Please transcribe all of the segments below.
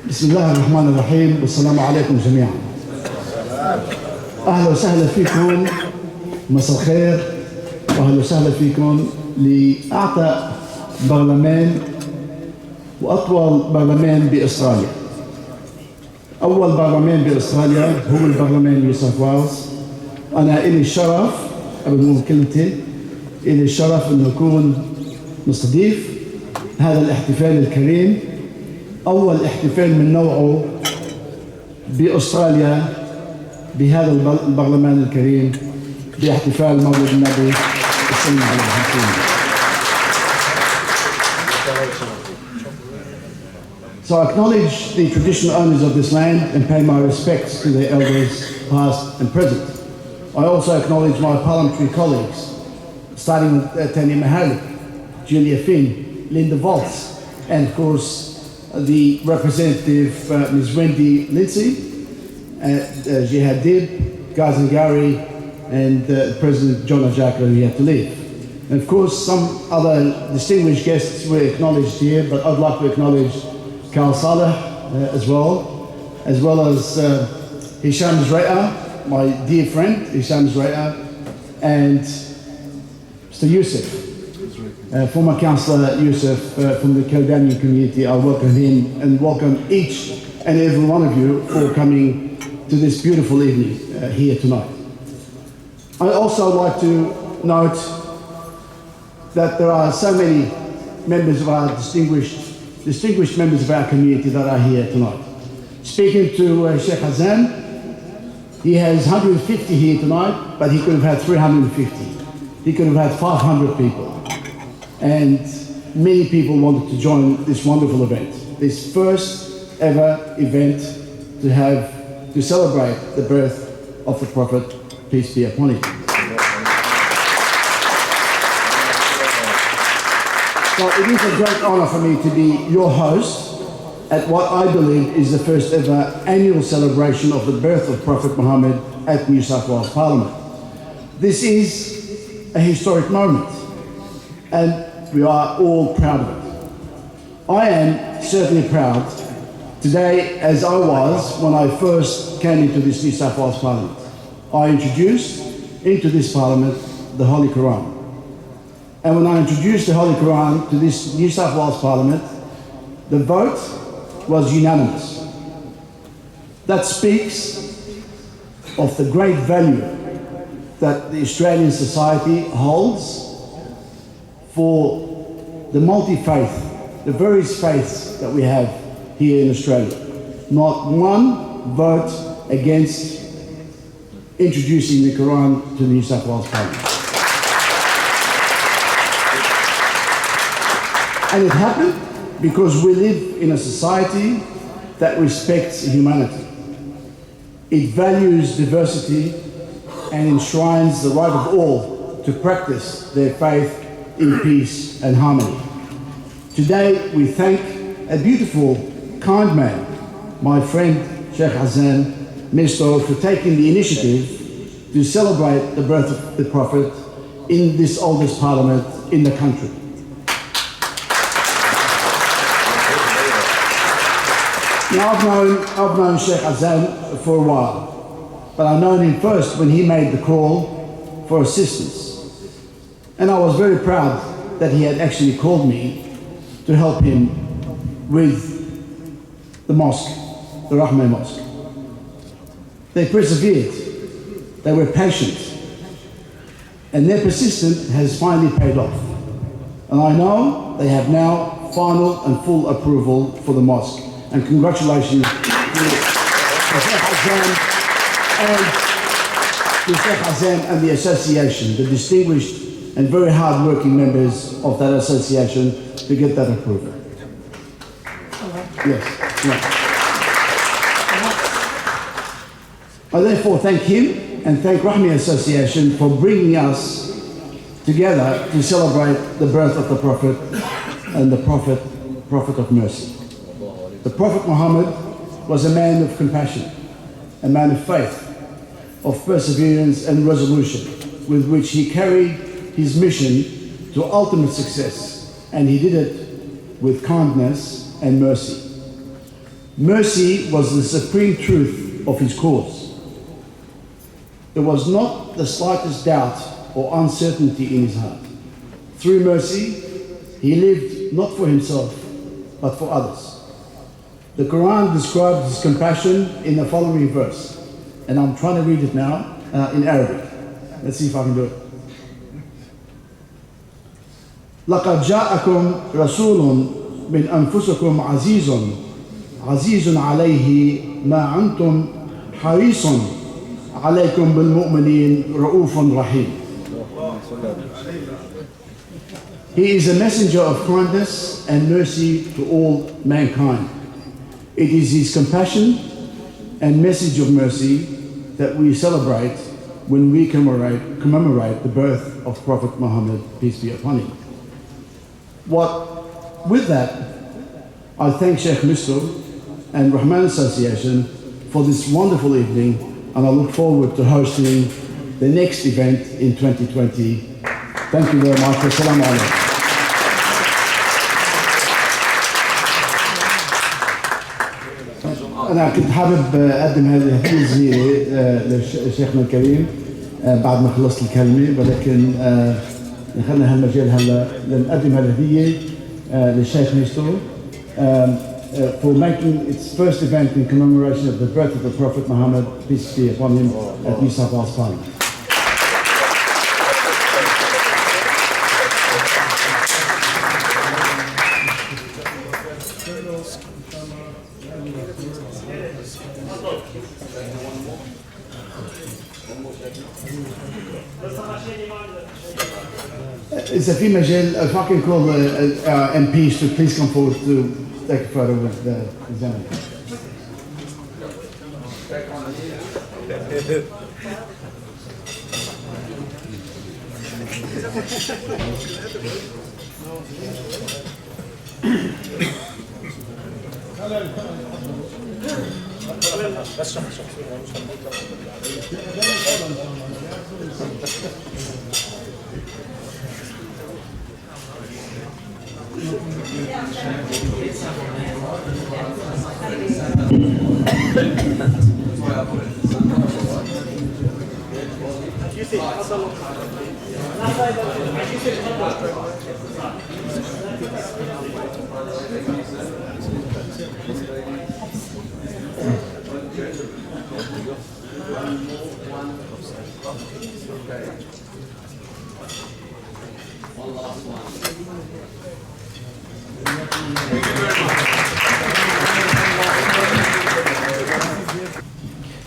بسم الله الرحمن الرحيم والسلام عليكم جميعا. أهلا وسهلا فيكم، مساء الخير، وأهلا وسهلا فيكم لأعتى برلمان وأطول برلمان بأستراليا. أول برلمان بأستراليا هو البرلمان نيو ساوث ويلز. أنا إلي الشرف قبل ما أقول كلمتي، إلي الشرف إنه أكون مستضيف هذا الاحتفال الكريم، أول احتفال من نوعه بأستراليا بهذا البرلمان الكريم باحتفال مولد النبي صلى الله عليه وسلم. So I acknowledge the traditional owners of this land and pay my respects to their elders, past and present. I also acknowledge my parliamentary colleagues, starting with Tanya Mahalik, Julia Finn, Linda Volz, and of course the representative Ms. Wendy Lindsay, Jihad Dib, Gazan Gary, and President John Ajaka, who had to leave. And of course some other distinguished guests were acknowledged here, but I'd like to acknowledge Carl Saleh as well as Hisham Zre'a, my dear friend Hisham Zre'a, and Mr. Yusuf, former councillor Yusuf from the Kaldanian community. I welcome him and welcome each and every one of you for coming to this beautiful evening here tonight. I also like to note that there are so many members of our distinguished members of our community that are here tonight. Speaking to Sheikh Hassan, he has 150 here tonight, but he could have had 350. He could have had 500 people. And many people wanted to join this wonderful event, this first ever event to celebrate the birth of the Prophet, peace be upon him. So it is a great honour for me to be your host at what I believe is the first ever annual celebration of the birth of Prophet Muhammad at New South Wales Parliament. This is a historic moment and we are all proud of it. I am certainly proud today, as I was when I first came into this New South Wales Parliament. I introduced into this Parliament the Holy Quran. And when I introduced the Holy Quran to this New South Wales Parliament, the vote was unanimous. That speaks of the great value that the Australian society holds for the multi-faith, the various faiths that we have here in Australia. Not one vote against introducing the Quran to the New South Wales Parliament. And it happened because we live in a society that respects humanity. It values diversity and enshrines the right of all to practice their faith in peace and harmony. Today we thank a beautiful, kind man, my friend Sheikh Hassan Mesto, for taking the initiative to celebrate the birth of the Prophet in this oldest parliament in the country. Now I've known Sheikh Hassan for a while, but I've known him first when he made the call for assistance. And I was very proud that he had actually called me to help him with the mosque, the Rahmah mosque. They persevered, they were patient, and their persistence has finally paid off. And I know they have now final and full approval for the mosque. And congratulations to Sheikh Hassan and the association, the distinguished and very hard-working members of that association, to get that approval. Yes. Yeah. I therefore thank him and thank Rahmah Association for bringing us together to celebrate the birth of the Prophet and the Prophet of mercy. The Prophet Muhammad was a man of compassion, a man of faith, of perseverance and resolution, with which he carried his mission to ultimate success, and he did it with kindness and mercy. Mercy was the supreme truth of his cause. There was not the slightest doubt or uncertainty in his heart. Through mercy, he lived not for himself, but for others. The Quran describes his compassion in the following verse, and I'm trying to read it now in Arabic. Let's see if I can do it. لقد جاءكم رسول من أنفسكم عزيز عليه ما عنتم حريص عليكم بالمؤمنين رؤوف رحيم. He is a messenger of kindness and mercy to all mankind. It is his compassion and message of mercy that we celebrate when we commemorate the birth of Prophet Muhammad, peace be upon him. With that, I thank Sheikh Mr. and Rahman Association for this wonderful evening, and I look forward to hosting the next event in 2020. Thank you very much. Assalamu alaikum. أنا كنت حابب أقدم هذه الهدية صغيرة لشيخنا الكريم بعد ما خلصت الكلمة، ولكن دخلنا هالمجال هلا لنقدم هالهدية للشيخ ميستو for making its first event in commemoration of the birth of the Prophet Muhammad, peace be upon him, at New South Wales Parliament. إذا في مجال, if I can call the MPs to please come forward to take a photo with the examiner.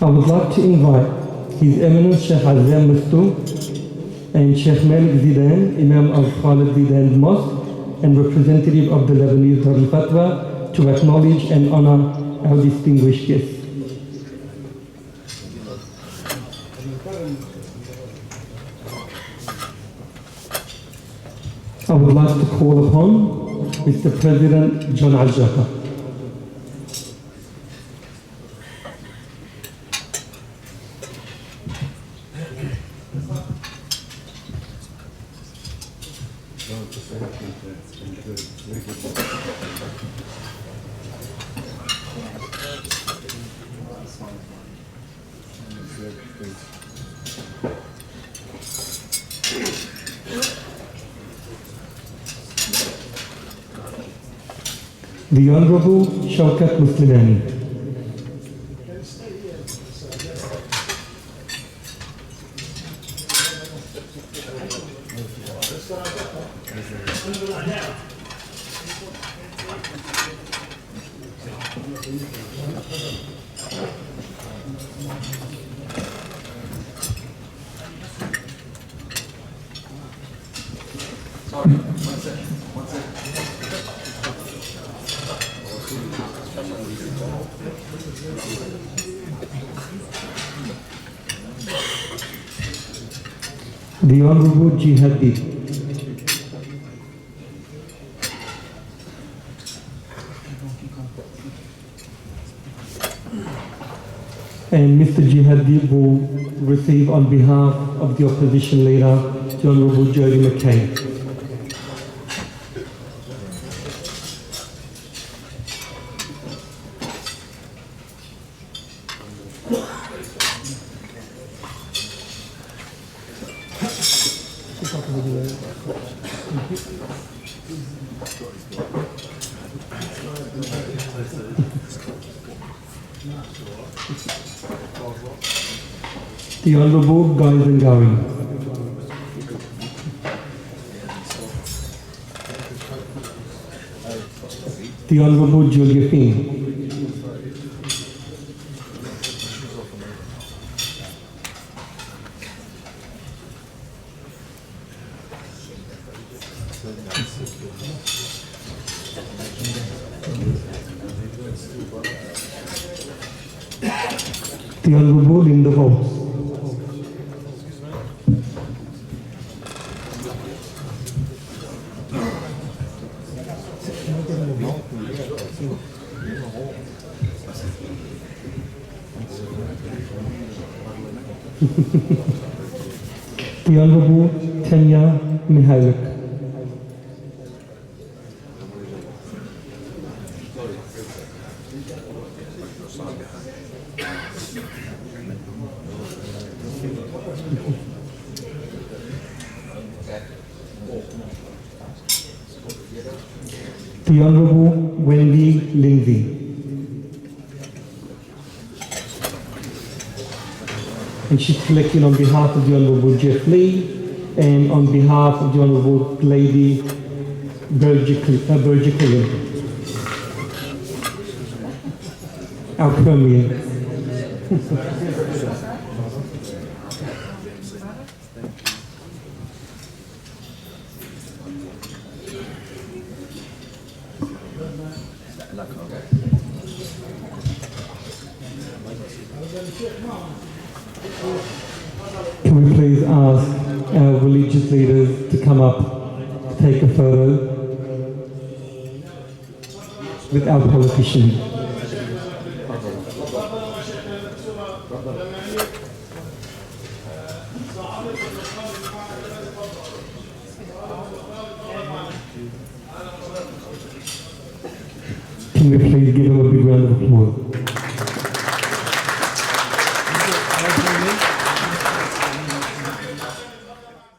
I would like to invite His Eminence Sheikh Azam Mustu and Sheikh Malik Zidan, Imam of Khalid Zidan Mosque and representative of the Lebanese Darul Fatwa, to acknowledge and honor our distinguished guests. I would like to call upon Mr. President John Ajaka. The Honourable Showkat Muslimani. The Honourable Jihadi. And Mr. Jihadi will receive on behalf of the opposition leader, the Honourable Jody McCain. The Honourable Guy Zangari. The Honourable Julia Finn. The Honourable Linda Volz. The Honourable Tanya Mihailik. The Honourable Wendy Lindsay. And she's collecting on behalf of the Honourable Jeff Lee and on behalf of the Honourable Lady Berger-Cullen, our Premier. Can we please ask our religious leaders to come up, take a photo with our politician. Can we please give him a big round of applause?